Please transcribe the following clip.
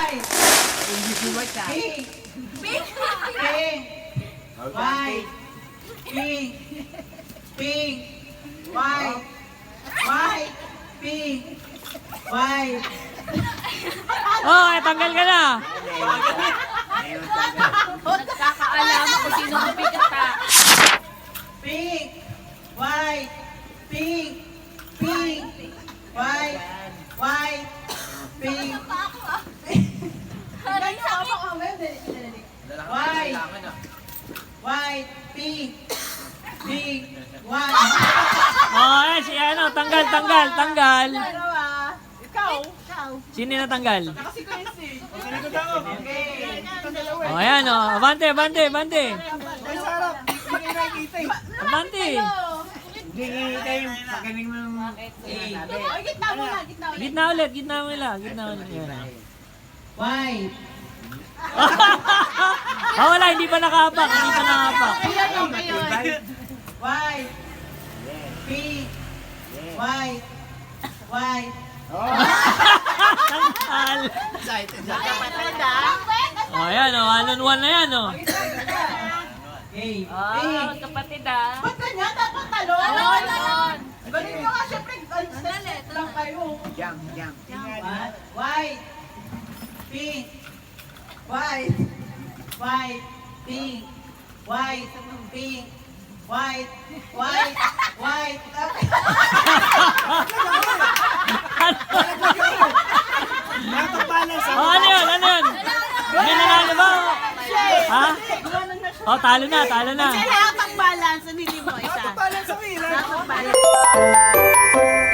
White. Pink. Pink. White. Pink. Pink. White. White. Pink. White. Oh, tanggal ka na. Nagkakaalam kung sino ang bigat ha. Pink. White. Pink. Pink. White. White. Pink. White. White. Pink. Pink. White. Oh, ayan si ano, tanggal. Ikaw. Sino na tanggal? Kasi ko yung si. Okay. Oh, ayan oh. Abante. Ay, sarap. Abante. Hindi kayo, pagaling mo ng Ay, gitna mo na. Gitna ulit. Ayan. White. Ah, wala, hindi pa nakahapak. White. Pink. White. White. Tanggal. Oh, ayan oh. 1-on-1 na yan oh. Okay. Oh, Pink. kapatid ha. Ba't ganyan? Dapat talon. Talon. Galing nyo nga, syempre, step lang kayo. jump. White. Pink. White. White. Pink. White. Pink. White. White. White. Oh, ano yun? May nanalo ba? Ha? Oh, talo na. Kailangan pang balance, hindi mo isa. Nakapag balance.